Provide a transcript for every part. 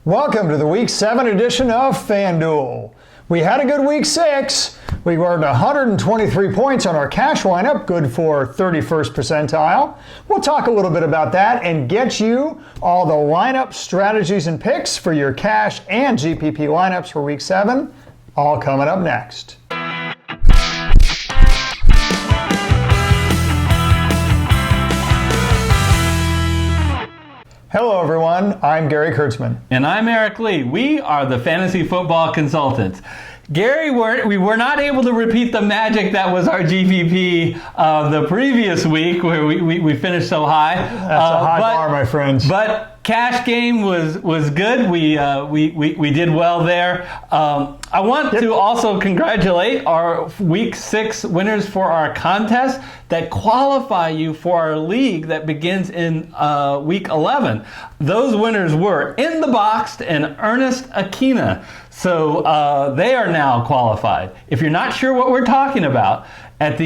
Welcome to the Week 7 edition of FanDuel. We had a good Week 6. We earned 123 points on our cash lineup, good for 31st percentile. We'll talk a little bit about that and get you all the lineup strategies and picks for your cash and GPP lineups for Week 7, all coming up next. Hello everyone, I'm Gary Kurtzman. And I'm Eric Lee. We are the Fantasy Football Consultants. Gary, we were not able to repeat the magic that was our GPP the previous week where we finished so high. That's a high bar, my friends. But cash game was good. We did well there. I want to also congratulate our Week 6 winners for our contest that qualify you for our league that begins in Week 11. Those winners were In the Box and Ernest Aquina. So they are now qualified. If you're not sure what we're talking about, at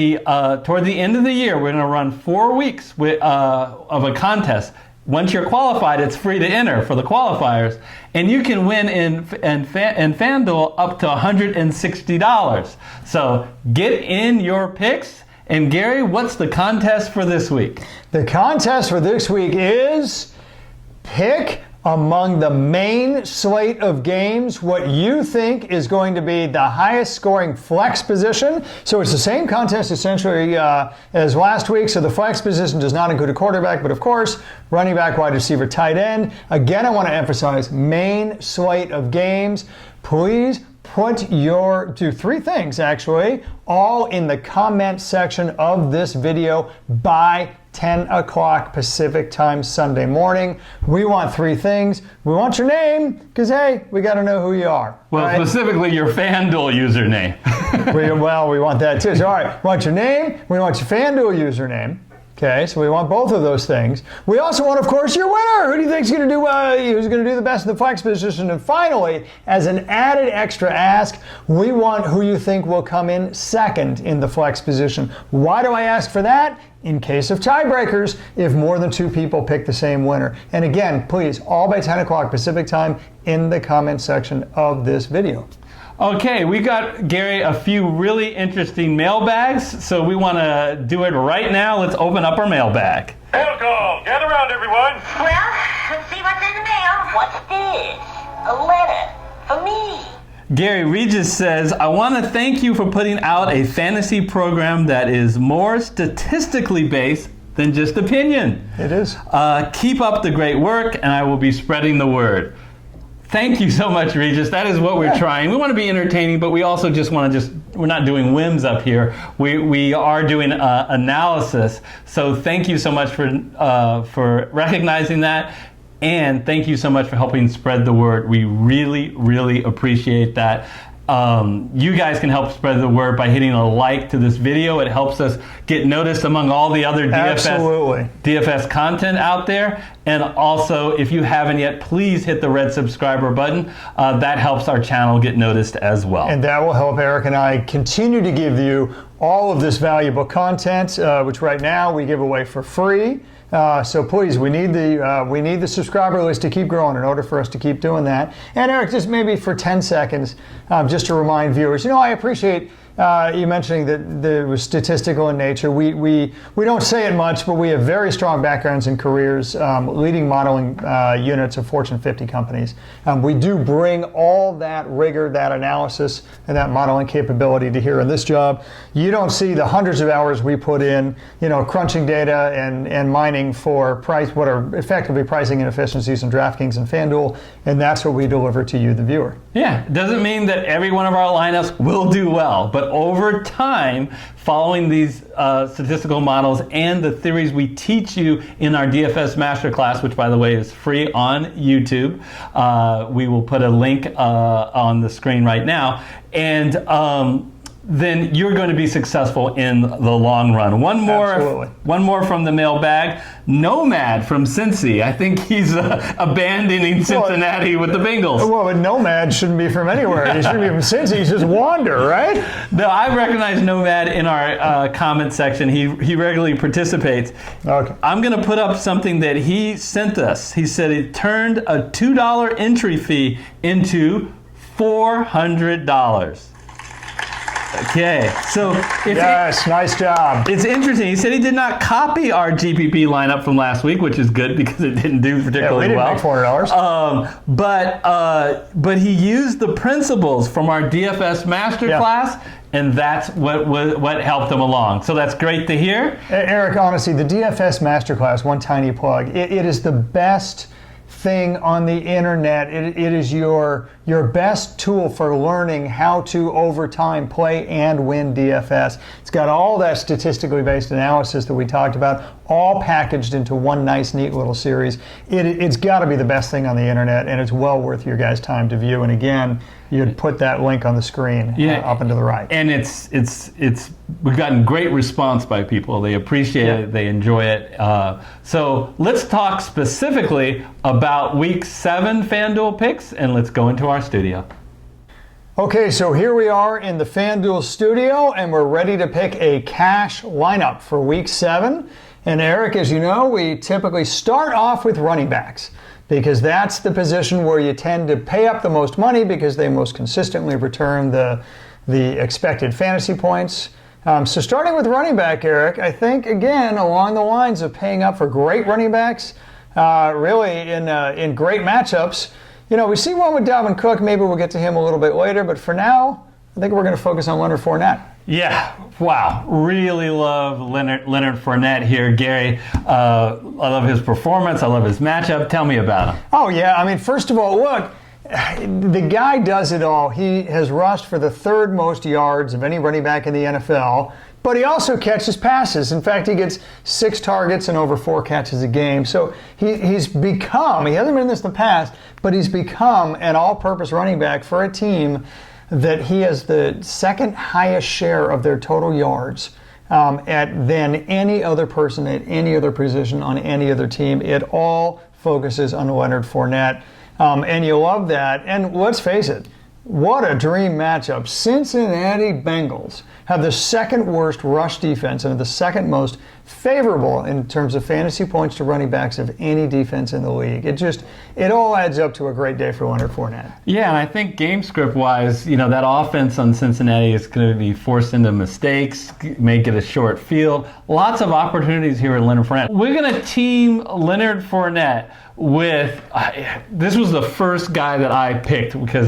toward the end of the year, we're going to run 4 weeks of a contest. Once you're qualified, it's free to enter for the qualifiers, and you can win in FanDuel up to $160. So get in your picks. And Gary, what's the contest for this week? The contest for this week is pick among the main slate of games what you think is going to be the highest scoring flex position. So it's the same contest essentially as last week. So the flex position does not include a quarterback, but of course, running back, wide receiver, tight end. Again, I want to emphasize main slate of games. Please do 3 things actually, all in the comment section of this video by 10 o'clock Pacific time Sunday morning. We want 3 things. We want your name, because hey, we got to know who you are. Well, right? Specifically your FanDuel username. we want that too. So all right, we want your name, we want your FanDuel username. Okay, so we want both of those things. We also want, of course, your winner. Who do you think is going to do? Who's going to do the best in the flex position? And finally, as an added extra ask, we want who you think will come in second in the flex position. Why do I ask for that? In case of tiebreakers, if more than 2 people pick the same winner. And again, please, all by 10 o'clock Pacific time in the comment section of this video. Okay, we got, Gary, a few really interesting mailbags, so we want to do it right now. Let's open up our mailbag. Mail call. Gather around, everyone. Well, let's see what's in the mail. What's this? A letter for me. Gary Regis says, I want to thank you for putting out a fantasy program that is more statistically based than just opinion. It is. Keep up the great work, and I will be spreading the word. Thank you so much, Regis. That is what we're trying. We want to be entertaining, but we also just want to we're not doing whims up here. We are doing analysis. So thank you so much for recognizing that. And thank you so much for helping spread the word. We really, really appreciate that. You guys can help spread the word by hitting a like to this video. It helps us get noticed among all the other DFS content out there. And also, if you haven't yet, please hit the red subscriber button. That helps our channel get noticed as well. And that will help Eric and I continue to give you all of this valuable content, which right now we give away for free. So please, we need the subscriber list to keep growing in order for us to keep doing that. And Eric, just maybe for 10 seconds, just to remind viewers, I appreciate you mentioning that it was statistical in nature. We don't say it much, but we have very strong backgrounds and careers leading modeling units of Fortune 50 companies. We do bring all that rigor, that analysis, and that modeling capability to here in this job. You don't see the hundreds of hours we put in, crunching data and mining for what are effectively pricing inefficiencies in DraftKings and FanDuel, and that's what we deliver to you, the viewer. Yeah, it doesn't mean that every one of our lineups will do well, but over time, following these statistical models and the theories we teach you in our DFS Master Class, which by the way is free on YouTube, we will put a link on the screen right now. And then you're going to be successful in the long run. Absolutely. One more from the mailbag. Nomad from Cincy. I think he's abandoning Cincinnati with the Bengals. Well, but Nomad shouldn't be from anywhere. He shouldn't be from Cincy. He should wander, right? No, I recognize Nomad in our comment section. He regularly participates. Okay. I'm going to put up something that he sent us. He said it turned a $2 entry fee into $400. Okay, so yes, nice job. It's interesting. He said he did not copy our GPP lineup from last week, which is good because it didn't do particularly we didn't well. make $400. But he used the principles from our DFS Master Class, and that's what helped him along. So that's great to hear. Eric, honestly, the DFS Master Class, one tiny plug, it is the best thing on the internet. It is your best tool for learning how to over time play and win DFS. It's got all that statistically based analysis that we talked about, all packaged into one nice, neat little series. It's got to be the best thing on the internet, and it's well worth your guys' time to view. And again, you'd put that link on the screen up and to the right. And we've gotten great response by people. They appreciate it. They enjoy it. So let's talk specifically about Week 7 FanDuel picks, and let's go into our studio. Okay, so here we are in the FanDuel studio, and we're ready to pick a cash lineup for Week 7. And Eric, as you know, we typically start off with running backs, because that's the position where you tend to pay up the most money because they most consistently return the expected fantasy points. So starting with running back, Eric, I think, again, along the lines of paying up for great running backs, really in great matchups. You know, we see one with Dalvin Cook. Maybe we'll get to him a little bit later. But for now, I think we're going to focus on Leonard Fournette. Yeah, wow. Really love Leonard Fournette here, Gary. I love his performance. I love his matchup. Tell me about him. Oh, yeah. I mean, first of all, look, the guy does it all. He has rushed for the third most yards of any running back in the NFL, but he also catches passes. In fact, he gets 6 targets and over 4 catches a game. So he's become, he hasn't been this in the past, but he's become an all-purpose running back for a team that he has the second highest share of their total yards than any other person at any other position on any other team. It all focuses on Leonard Fournette. And you love that. And let's face it, what a dream matchup. Cincinnati Bengals have the second worst rush defense and the second most favorable in terms of fantasy points to running backs of any defense in the league. It all adds up to a great day for Leonard Fournette. Yeah, and I think game script wise, that offense on Cincinnati is going to be forced into mistakes, make it a short field. Lots of opportunities here with Leonard Fournette. We're going to team Leonard Fournette with, this was the first guy that I picked because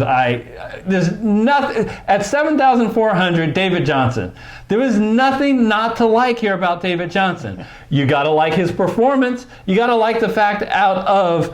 there's nothing, at 7,400, David Johnson. There was nothing not to like here about David Johnson. You got to like his performance. You got to like the fact out of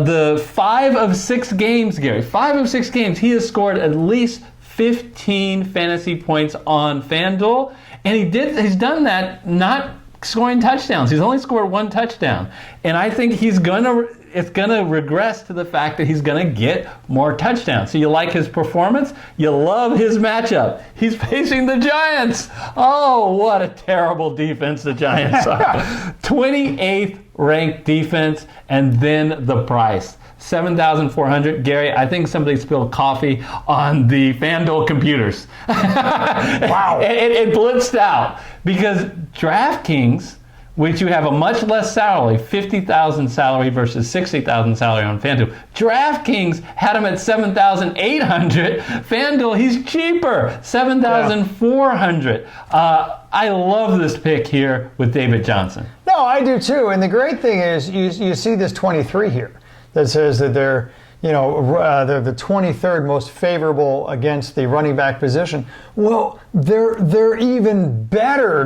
the 5 of 6 games, Gary, 5 of 6 games, he has scored at least 15 fantasy points on FanDuel. And he's done that not scoring touchdowns. He's only scored 1 touchdown. And I think it's going to regress to the fact that he's going to get more touchdowns. So you like his performance. You love his matchup. He's facing the Giants. Oh, what a terrible defense the Giants are. 28th ranked defense, and then the price. 7,400. Gary, I think somebody spilled coffee on the FanDuel computers. Wow. It blitzed out because DraftKings, which you have a much less salary, 50,000 salary versus 60,000 salary on FanDuel. DraftKings had him at 7,800. FanDuel, he's cheaper, 7,400. I love this pick here with David Johnson. No, I do too. And the great thing is you see this 23 here that says that they're the 23rd most favorable against the running back position. Well, they're even better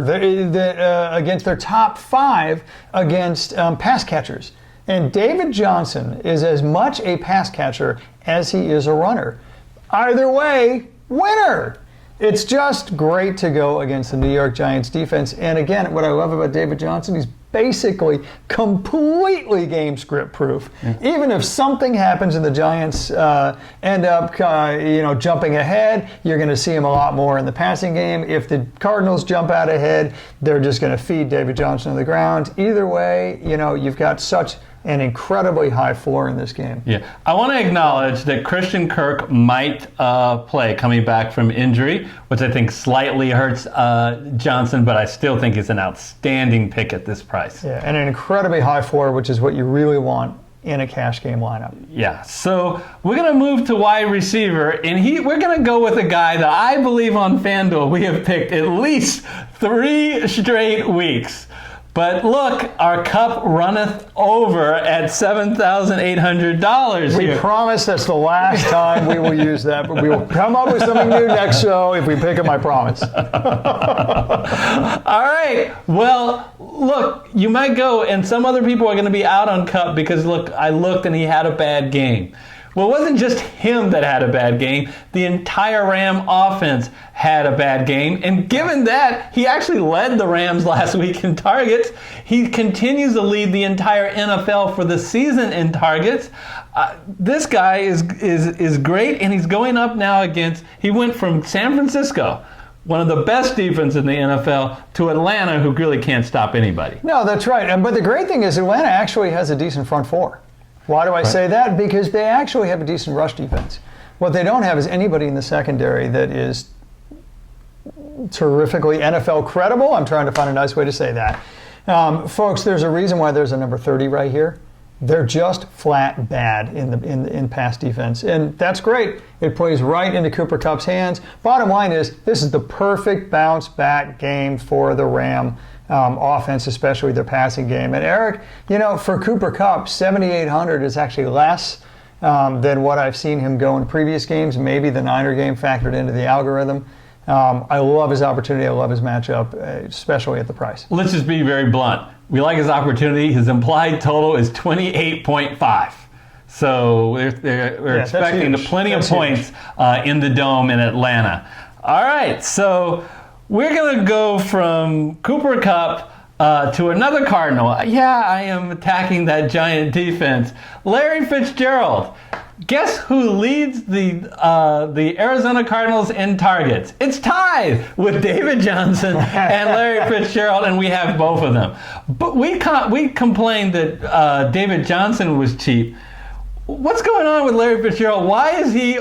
against their top 5 against pass catchers. And David Johnson is as much a pass catcher as he is a runner. Either way, winner. It's just great to go against the New York Giants defense. And again, what I love about David Johnson, he's basically completely game script proof. Yeah. Even if something happens and the Giants end up jumping ahead, you're going to see him a lot more in the passing game. If the Cardinals jump out ahead, they're just going to feed David Johnson to the ground. Either way, you've got such an incredibly high floor in this game. Yeah, I want to acknowledge that Christian Kirk might play coming back from injury, which I think slightly hurts Johnson, but I still think he's an outstanding pick at this price. Yeah, and an incredibly high floor, which is what you really want in a cash game lineup. Yeah, so we're going to move to wide receiver, and we're going to go with a guy that I believe on FanDuel we have picked at least 3 straight weeks. But look, our cup runneth over at $7,800 here. We promise that's the last time we will use that, but we will come up with something new next show if we pick up, I promise. All right. Well, look, you might go, and some other people are going to be out on cup because, look, I looked and he had a bad game. Well, it wasn't just him that had a bad game. The entire Ram offense had a bad game. And given that, he actually led the Rams last week in targets. He continues to lead the entire NFL for the season in targets. This guy is great, and he's going up now against, he went from San Francisco, one of the best defenses in the NFL, to Atlanta, who really can't stop anybody. No, that's right. But the great thing is Atlanta actually has a decent front four. Why do I say that? Because they actually have a decent rush defense. What they don't have is anybody in the secondary that is terrifically NFL credible. I'm trying to find a nice way to say that. Folks, there's a reason why there's a number 30 right here. They're just flat bad in pass defense. And that's great. It plays right into Cooper Kupp's hands. Bottom line is, this is the perfect bounce back game for the Ram offense, especially their passing game. And Eric, for Cooper Kupp, 7,800 is actually less than what I've seen him go in previous games. Maybe the Niner game factored into the algorithm. I love his opportunity. I love his matchup, especially at the price. Let's just be very blunt. We like his opportunity. His implied total is 28.5. So we're expecting plenty of points in the Dome in Atlanta. All right, so we're going to go from Cooper Kupp to another Cardinal. Yeah, I am attacking that Giant defense. Larry Fitzgerald. Guess who leads the Arizona Cardinals in targets? It's tied with David Johnson and Larry Fitzgerald, and we have both of them. But we complained that David Johnson was cheap. What's going on with Larry Fitzgerald? Why is he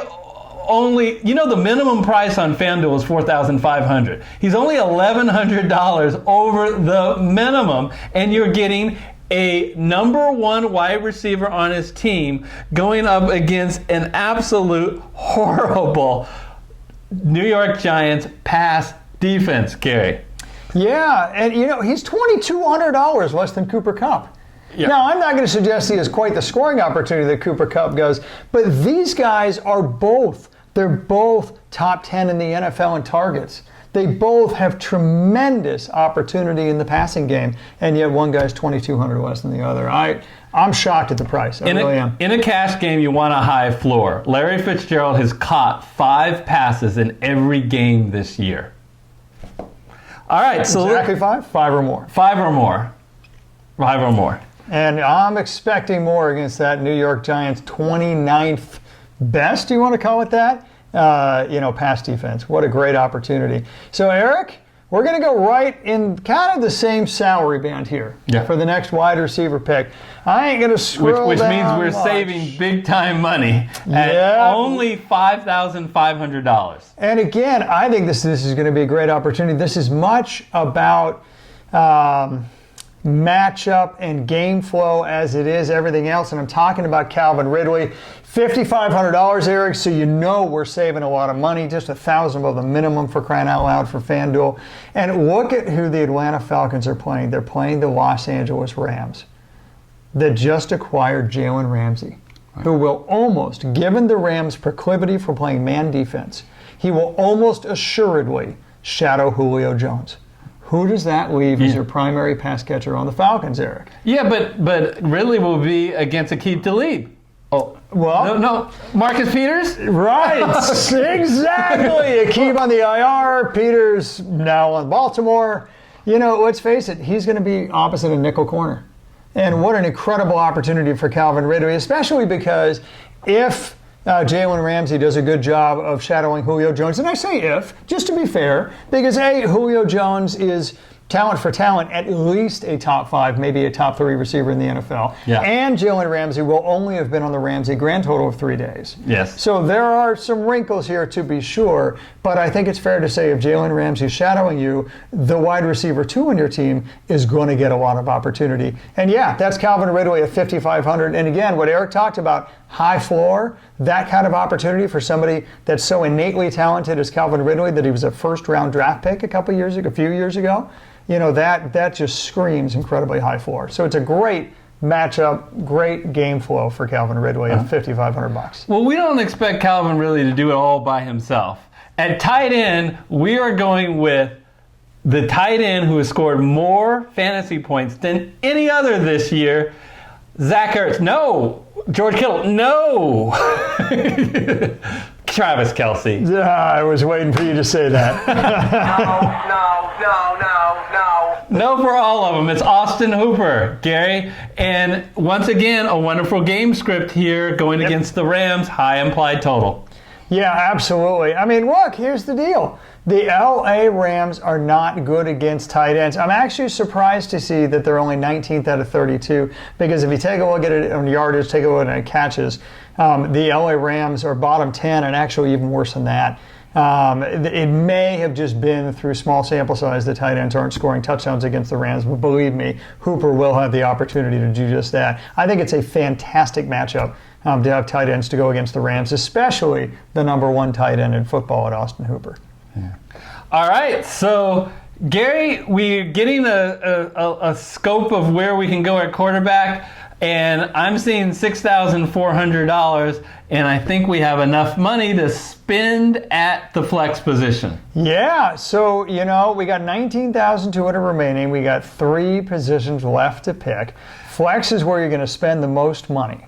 only, the minimum price on FanDuel is $4,500. He's only $1,100 over the minimum, and you're getting a number 1 wide receiver on his team going up against an absolute horrible New York Giants pass defense, Gary. Yeah, and he's $2,200 less than Cooper Kupp. Yeah. Now, I'm not going to suggest he has quite the scoring opportunity that Cooper Kupp does, but these guys are they're both top 10 in the NFL in targets. They both have tremendous opportunity in the passing game, and yet one guy's $2,200 less than the other. I'm shocked at the price. I really am. In a cash game, you want a high floor. Larry Fitzgerald has caught 5 passes in every game this year. All right, so exactly 5? 5 or more. 5 or more. 5 or more. And I'm expecting more against that New York Giants 29th best, you want to call it that? Pass defense. What a great opportunity. So, Eric, we're going to go right in kind of the same salary band here for the next wide receiver pick. I ain't going to scroll Which down means we're much. Saving big time money at only $5,500. And again, I think this is going to be a great opportunity. This is much about matchup and game flow as it is everything else. And I'm talking about Calvin Ridley. $5,500, Eric, so we're saving a lot of money, just $1,000 above the minimum for crying out loud for FanDuel. And look at who the Atlanta Falcons are playing. They're playing the Los Angeles Rams that just acquired Jalen Ramsey, who will almost, given the Rams' proclivity for playing man defense, he will almost assuredly shadow Julio Jones. Who does that leave as your primary pass catcher on the Falcons, Eric? Yeah, but Ridley will be against Aqib Talib. Oh, Well, no, Marcus Peters? right, exactly. A keep on the IR. Peters now on Baltimore. You know, let's face it, he's going to be opposite a nickel corner. And what an incredible opportunity for Calvin Ridley, especially because if Jalen Ramsey does a good job of shadowing Julio Jones, and I say if, just to be fair, because Julio Jones is talent for talent, at least a top 5, maybe a top 3 receiver in the NFL. Yeah. And Jalen Ramsey will only have been on the Ramsey grand total of 3 days. Yes. So there are some wrinkles here to be sure, but I think it's fair to say if Jalen Ramsey is shadowing you, the wide receiver 2 on your team is going to get a lot of opportunity. And yeah, that's Calvin Ridley at 5,500. And again, what Eric talked about, high floor, that kind of opportunity for somebody that's so innately talented as Calvin Ridley that he was a first-round draft pick a few years ago. You know, that just screams incredibly high floor. So it's a great matchup, great game flow for Calvin Ridley at $5,500. Well, we don't expect Calvin Ridley to do it all by himself. At tight end, we are going with the tight end who has scored more fantasy points than any other this year, Zach Ertz. No. George Kittle. No. Travis Kelce. I was waiting for you to say that. No for all of them. It's Austin Hooper, Gary. And once again, a wonderful game script here going against the Rams, high implied total. Yeah, absolutely. I mean, look, here's the deal. The LA Rams are not good against tight ends. I'm actually surprised to see that they're only 19th out of 32, because if you take a look at it on yardage, take a look at catches, the LA Rams are bottom 10 and actually even worse than that. It may have just been through small sample size the tight ends aren't scoring touchdowns against the Rams, but believe me, Hooper will have the opportunity to do just that. I think it's a fantastic matchup to have tight ends to go against the Rams, especially the number 1 tight end in football at Austin Hooper. Yeah. All right, so Gary, we're getting a scope of where we can go at quarterback, and I'm seeing $6,400, and I think we have enough money to spend at the flex position. Yeah, so, you know, we got $19,200 remaining. We got 3 positions left to pick. Flex is where you're going to spend the most money.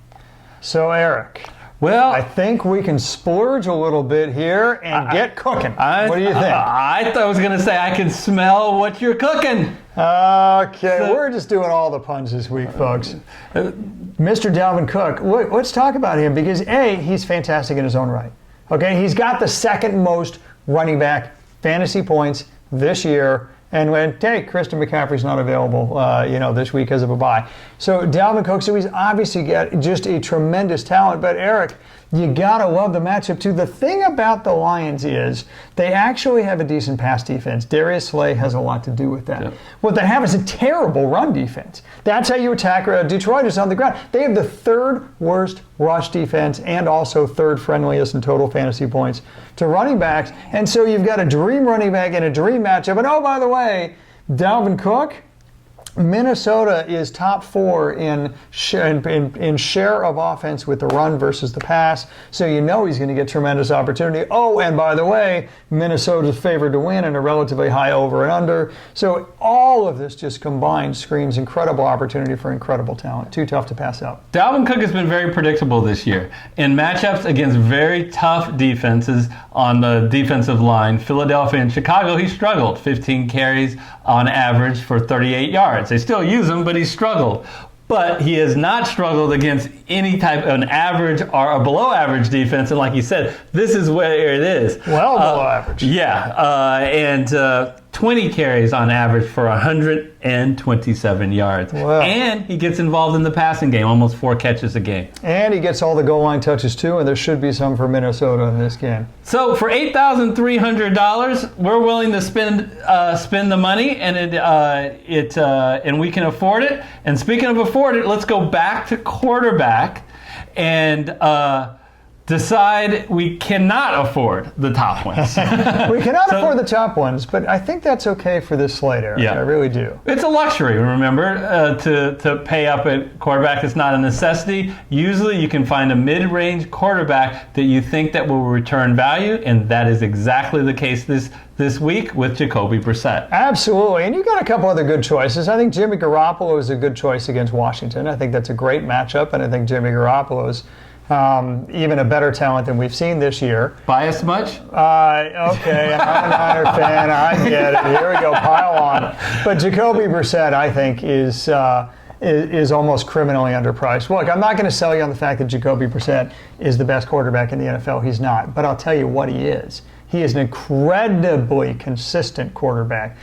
So, Eric, well, I think we can splurge a little bit here and get cooking. What do you think? I thought I was going to say I can smell what you're cooking. Okay, we're just doing all the puns this week, folks. Mr. Dalvin Cook, let's talk about him because, A, he's fantastic in his own right. Okay, he's got the second most running back fantasy points this year. And Christian McCaffrey's not available, this week because of a bye. So Dalvin Cook, so he's obviously got just a tremendous talent. But Eric, you gotta love the matchup too. The thing about the Lions is they actually have a decent pass defense. Darius Slay has a lot to do with that. Yep. What they have is a terrible run defense. That's how you attack Detroit is on the ground. They have the 3rd worst rush defense and also 3rd friendliest in total fantasy points to running backs. And so you've got a dream running back and a dream matchup. And oh, by the way, Dalvin Cook, Minnesota is top 4 in share of offense with the run versus the pass, so you know he's going to get tremendous opportunity. Oh, and by the way, Minnesota's favored to win and a relatively high over and under. So all of this just combined screams incredible opportunity for incredible talent. Too tough to pass up. Dalvin Cook has been very predictable this year. In matchups against very tough defenses on the defensive line, Philadelphia and Chicago, he struggled. 15 carries on average for 38 yards. They still use him, but he struggled. But he has not struggled against any type of an average or a below average defense. And like you said, this is where it is. Well below average. Yeah. And 20 carries on average for 127 yards. Wow. And he gets involved in the passing game, almost 4 catches a game. And he gets all the goal line touches too, and there should be some for Minnesota in this game. So for $8,300, we're willing to spend the money, and and we can afford it. And speaking of afford it, let's go back to quarterback and decide we cannot afford the top ones. We cannot afford the top ones, but I think that's okay for this slate, Eric. Yeah. I really do. It's a luxury, remember, to pay up at quarterback. It's not a necessity. Usually you can find a mid-range quarterback that you think that will return value, and that is exactly the case this week with Jacoby Brissett. Absolutely, and you got a couple other good choices. I think Jimmy Garoppolo is a good choice against Washington. I think that's a great matchup, and I think Jimmy Garoppolo is even a better talent than we've seen this year. Bias much? Okay, I'm a Niner fan. I get it. Here we go, pile on. But Jacoby Brissett, I think, is almost criminally underpriced. Look, I'm not going to sell you on the fact that Jacoby Brissett is the best quarterback in the NFL. He's not. But I'll tell you what he is. He is an incredibly consistent quarterback.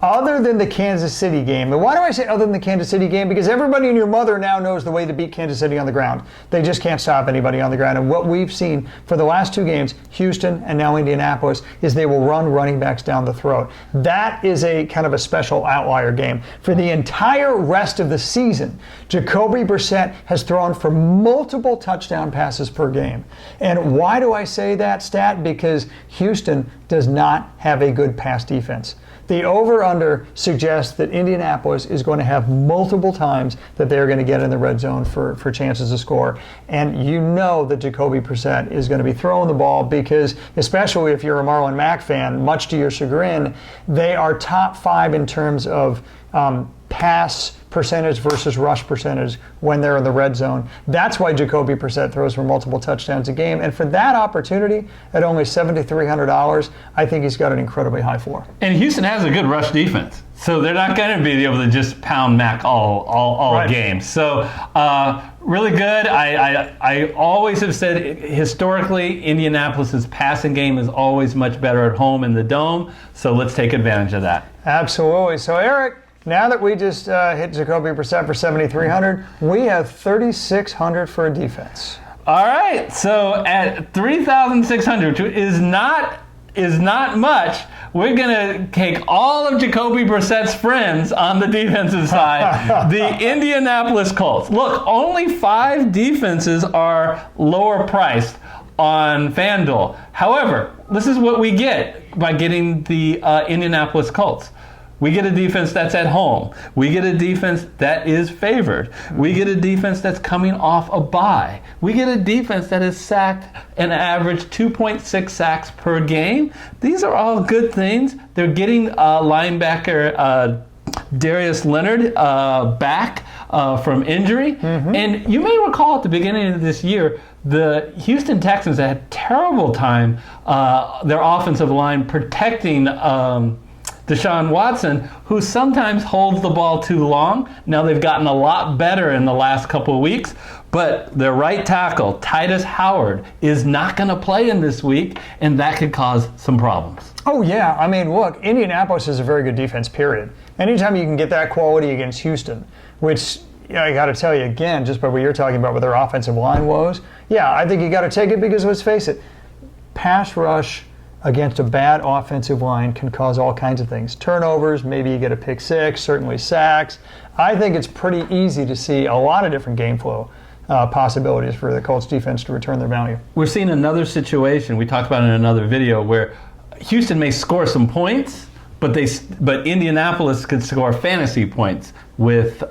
Other than the Kansas City game, and why do I say other than the Kansas City game? Because everybody and your mother now knows the way to beat Kansas City on the ground. They just can't stop anybody on the ground. And what we've seen for the last two games, Houston and now Indianapolis, is they will run running backs down the throat. That is a kind of a special outlier game. For the entire rest of the season, Jacoby Brissett has thrown for multiple touchdown passes per game. And why do I say that stat? Because Houston does not have a good pass defense. The over-under suggests that Indianapolis is going to have multiple times that they're going to get in the red zone for chances to score. And you know that Jacoby Brissett is going to be throwing the ball because, especially if you're a Marlon Mack fan, much to your chagrin, they are top 5 in terms of pass percentage versus rush percentage when they're in the red zone. That's why Jacoby Brissett throws for multiple touchdowns a game. And for that opportunity, at only $7,300, I think he's got an incredibly high floor. And Houston has a good rush defense, so they're not going to be able to just pound Mac all Right. game. So really good. I always have said historically Indianapolis's passing game is always much better at home in the Dome. So let's take advantage of that. Absolutely. So Eric, now that we just hit Jacoby Brissett for $7,300, we have $3,600 for a defense. All right. So at $3,600, which is not much, we're going to take all of Jacoby Brissett's friends on the defensive side, the Indianapolis Colts. Look, only 5 defenses are lower priced on FanDuel. However, this is what we get by getting the Indianapolis Colts. We get a defense that's at home. We get a defense that is favored. We get a defense that's coming off a bye. We get a defense that has sacked an average 2.6 sacks per game. These are all good things. They're getting linebacker Darius Leonard back from injury. Mm-hmm. And you may recall at the beginning of this year, the Houston Texans had a terrible time, their offensive line protecting Deshaun Watson, who sometimes holds the ball too long. Now they've gotten a lot better in the last couple of weeks, but their right tackle, Titus Howard, is not going to play in this week, and that could cause some problems. Oh, yeah. I mean, look, Indianapolis is a very good defense, period. Anytime you can get that quality against Houston, which I got to tell you again, just by what you're talking about with their offensive line woes, yeah, I think you got to take it because let's face it, pass rush against a bad offensive line can cause all kinds of things. Turnovers, maybe you get a pick six, certainly sacks. I think it's pretty easy to see a lot of different game flow possibilities for the Colts defense to return their value. We're seeing another situation we talked about in another video where Houston may score some points, but Indianapolis could score fantasy points with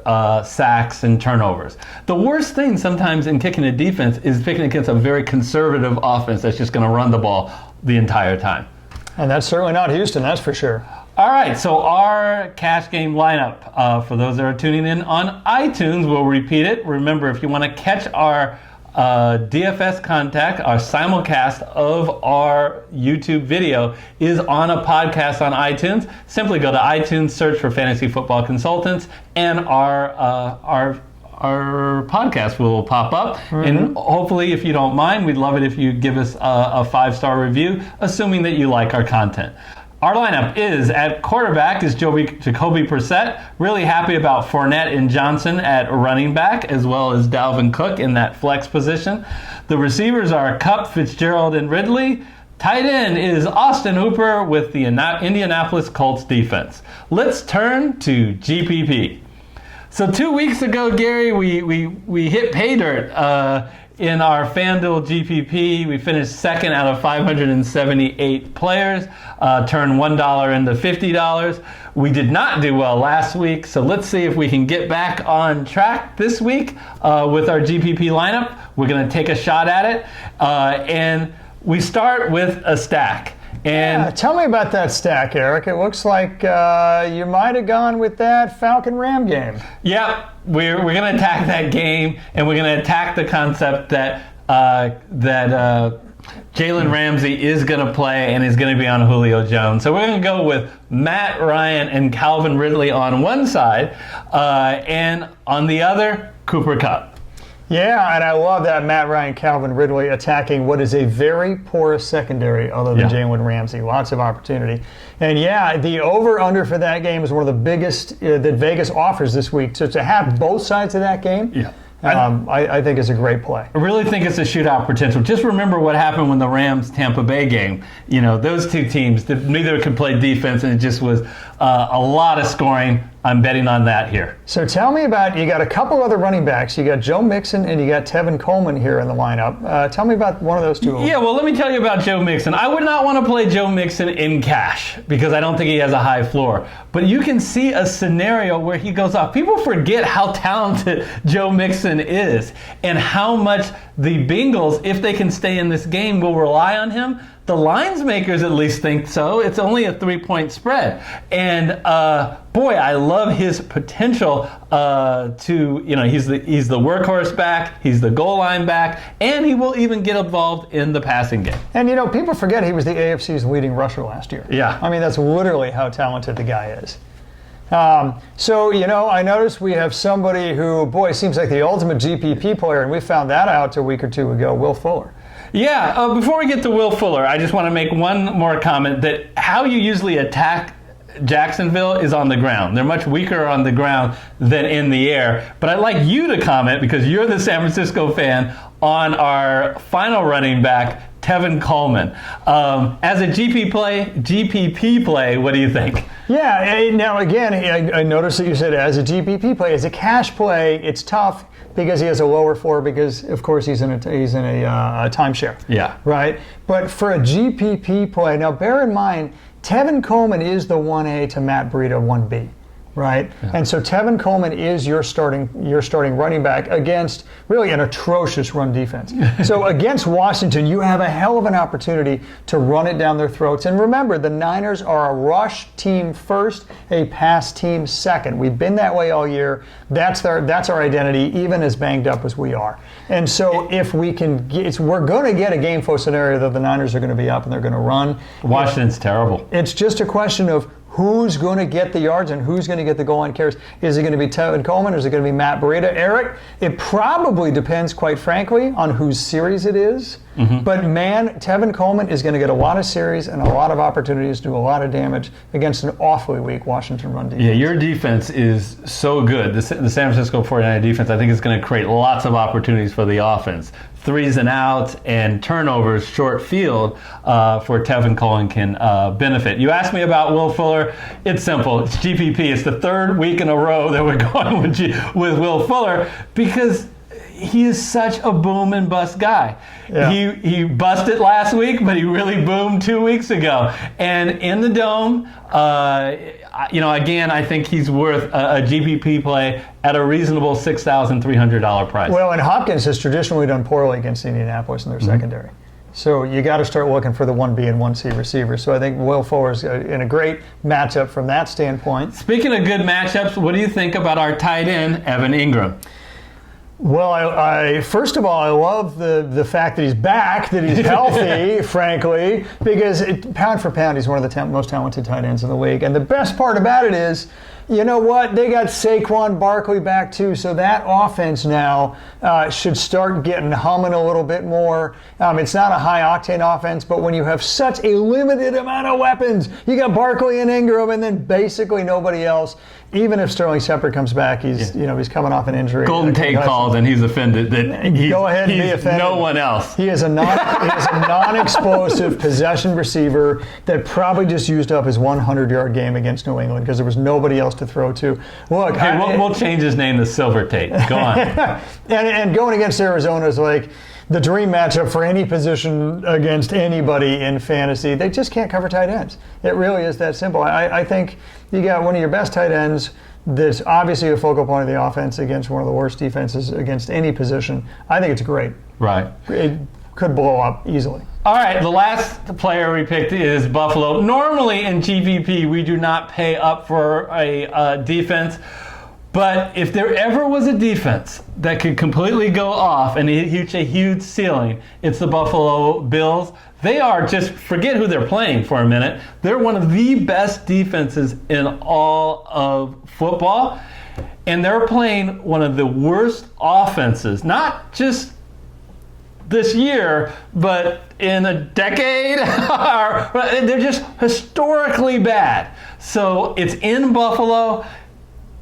sacks and turnovers. The worst thing sometimes in kicking a defense is picking against a very conservative offense that's just going to run the ball the entire time. And that's certainly not Houston, that's for sure. All right, so our cash game lineup, for those that are tuning in on iTunes, we'll repeat it. Remember, if you want to catch our DFS contact, our simulcast of our YouTube video is on a podcast on iTunes. Simply go to iTunes, search for Fantasy Football Consultants, and our podcast will pop up. Mm-hmm. And hopefully, if you don't mind, we'd love it if you give us a 5-star review, assuming that you like our content. Our lineup is at quarterback is Jacoby Brissett. Really happy about Fournette and Johnson at running back, as well as Dalvin Cook in that flex position. The receivers are Kupp, Fitzgerald, and Ridley. Tight end is Austin Hooper with the Indianapolis Colts defense. Let's turn to GPP. So 2 weeks ago, Gary, we hit pay dirt in our FanDuel GPP. We finished second out of 578 players, turned $1 into $50. We did not do well last week, so let's see if we can get back on track this week with our GPP lineup. We're going to take a shot at it, and we start with a stack. And yeah, tell me about that stack, Eric. It looks like you might have gone with that Falcon-Ram game. Yep, we're going to attack that game, and we're going to attack the concept that that Jalen Ramsey is going to play and is going to be on Julio Jones. So we're going to go with Matt Ryan and Calvin Ridley on one side, and on the other, Cooper Kupp. Yeah, and I love that Matt Ryan, Calvin Ridley attacking what is a very porous secondary other than Jalen Ramsey. Lots of opportunity. And yeah, the over-under for that game is one of the biggest that Vegas offers this week. So to have both sides of that game, I think is a great play. I really think it's a shootout potential. Just remember what happened when the Rams-Tampa Bay game. You know, those two teams, neither could play defense, and it just was a lot of scoring. I'm betting on that here. So tell me about, you got a couple other running backs. You got Joe Mixon and you got Tevin Coleman here in the lineup. Tell me about one of those two. Yeah, well, let me tell you about Joe Mixon. I would not want to play Joe Mixon in cash because I don't think he has a high floor. But you can see a scenario where he goes off. People forget how talented Joe Mixon is and how much the Bengals, if they can stay in this game, will rely on him. The lines makers at least think so. It's only a 3-point spread. And boy, I love his potential to, you know, he's the workhorse back, he's the goal line back, and he will even get involved in the passing game. And, you know, people forget he was the AFC's leading rusher last year. Yeah. I mean, that's literally how talented the guy is. So, you know, I noticed we have somebody who, boy, seems like the ultimate GPP player, and we found that out a week or two ago, Will Fuller. Yeah, before we get to Will Fuller, I just want to make one more comment that how you usually attack Jacksonville is on the ground. They're much weaker on the ground than in the air. But I'd like you to comment, because you're the San Francisco fan, on our final running back, Tevin Coleman. As a GPP play, what do you think? Yeah, now again, I noticed that you said as a GPP play. As a cash play, it's tough because he has a lower floor because, of course, he's in a timeshare. Yeah. Right? But for a GPP play, now bear in mind, Tevin Coleman is the 1A to Matt Breida 1B. Right? Yeah. And so Tevin Coleman is your starting running back against really an atrocious run defense. So against Washington, you have a hell of an opportunity to run it down their throats. And remember, the Niners are a rush team first, a pass team second. We've been that way all year. That's our identity, even as banged up as we are. And so if we can we're going to get a game flow scenario that the Niners are going to be up and they're going to run. Washington's terrible. It's just a question of who's going to get the yards and who's going to get the goal line carries. Is it going to be Tevin Coleman or is it going to be Matt Breida? Eric, it probably depends, quite frankly, on whose series it is. Mm-hmm. But man, Tevin Coleman is going to get a lot of series and a lot of opportunities to do a lot of damage against an awfully weak Washington run defense. Yeah, your defense is so good. The San Francisco 49er defense, I think, is going to create lots of opportunities for the offense. Threes and outs and turnovers, short field, for Tevin Coleman can benefit. You asked me about Will Fuller. It's simple. It's GPP. It's the third week in a row that we're going with Will Fuller because he is such a boom and bust guy. Yeah. He busted last week, but he really boomed 2 weeks ago. And in the Dome, again, I think he's worth a GPP play at a reasonable $6,300 price. Well, and Hopkins has traditionally done poorly against Indianapolis in their secondary. So you got to start looking for the 1B and 1C receivers. So I think Will Fuller's in a great matchup from that standpoint. Speaking of good matchups, what do you think about our tight end, Evan Ingram? Well, I first of all, I love the fact that he's back, that he's healthy, frankly, because pound for pound, he's one of the most talented tight ends in the league. And the best part about it is, you know what? They got Saquon Barkley back too, so that offense now should start getting humming a little bit more. It's not a high-octane offense, but when you have such a limited amount of weapons, you got Barkley and Ingram, and then basically nobody else. Even if Sterling Shepard comes back, he's coming off an injury. Golden Tate calls, and he's offended that go ahead and be offended. No one else. He is a non-explosive possession receiver that probably just used up his 100-yard game against New England because there was nobody else to throw to. Look, we'll change his name to Silver Tate. Go on. and going against Arizona is like the dream matchup for any position against anybody in fantasy. They just can't cover tight ends. It really is that simple. I think you got one of your best tight ends that's obviously a focal point of the offense against one of the worst defenses against any position. I think it's great. Right. It could blow up easily. All right, the last player we picked is Buffalo. Normally in GPP, we do not pay up for a defense. But if there ever was a defense that could completely go off and hit a huge ceiling, it's the Buffalo Bills. They are just, forget who they're playing for a minute. They're one of the best defenses in all of football. And they're playing one of the worst offenses, not just this year, but in a decade. They're just historically bad. So it's in Buffalo.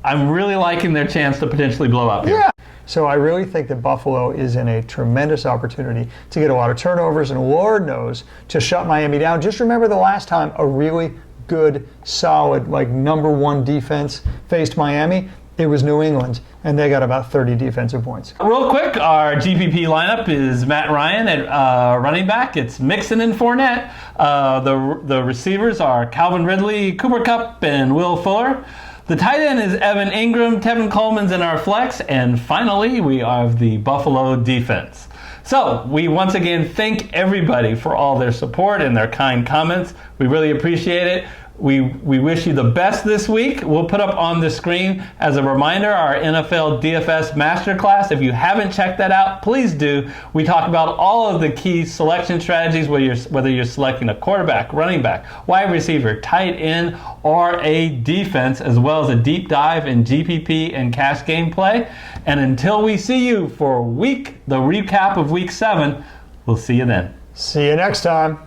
I'm really liking their chance to potentially blow up here. Yeah. So I really think that Buffalo is in a tremendous opportunity to get a lot of turnovers and, Lord knows, to shut Miami down. Just remember the last time a really good, solid, like #1 defense faced Miami, it was New England, and they got about 30 defensive points. Real quick, our GPP lineup is Matt Ryan at running back. It's Mixon and Fournette. The receivers are Calvin Ridley, Cooper Kupp, and Will Fuller. The tight end is Evan Ingram, Tevin Coleman's in our flex, and finally we have the Buffalo defense. So we once again thank everybody for all their support and their kind comments. We really appreciate it. We wish you the best this week. We'll put up on the screen as a reminder our NFL DFS Master Class. If you haven't checked that out, please do. We talk about all of the key selection strategies, whether you're selecting a quarterback, running back, wide receiver, tight end, or a defense, as well as a deep dive in GPP and cash game play. And until we see you for the recap of week 7, we'll see you then. See you next time.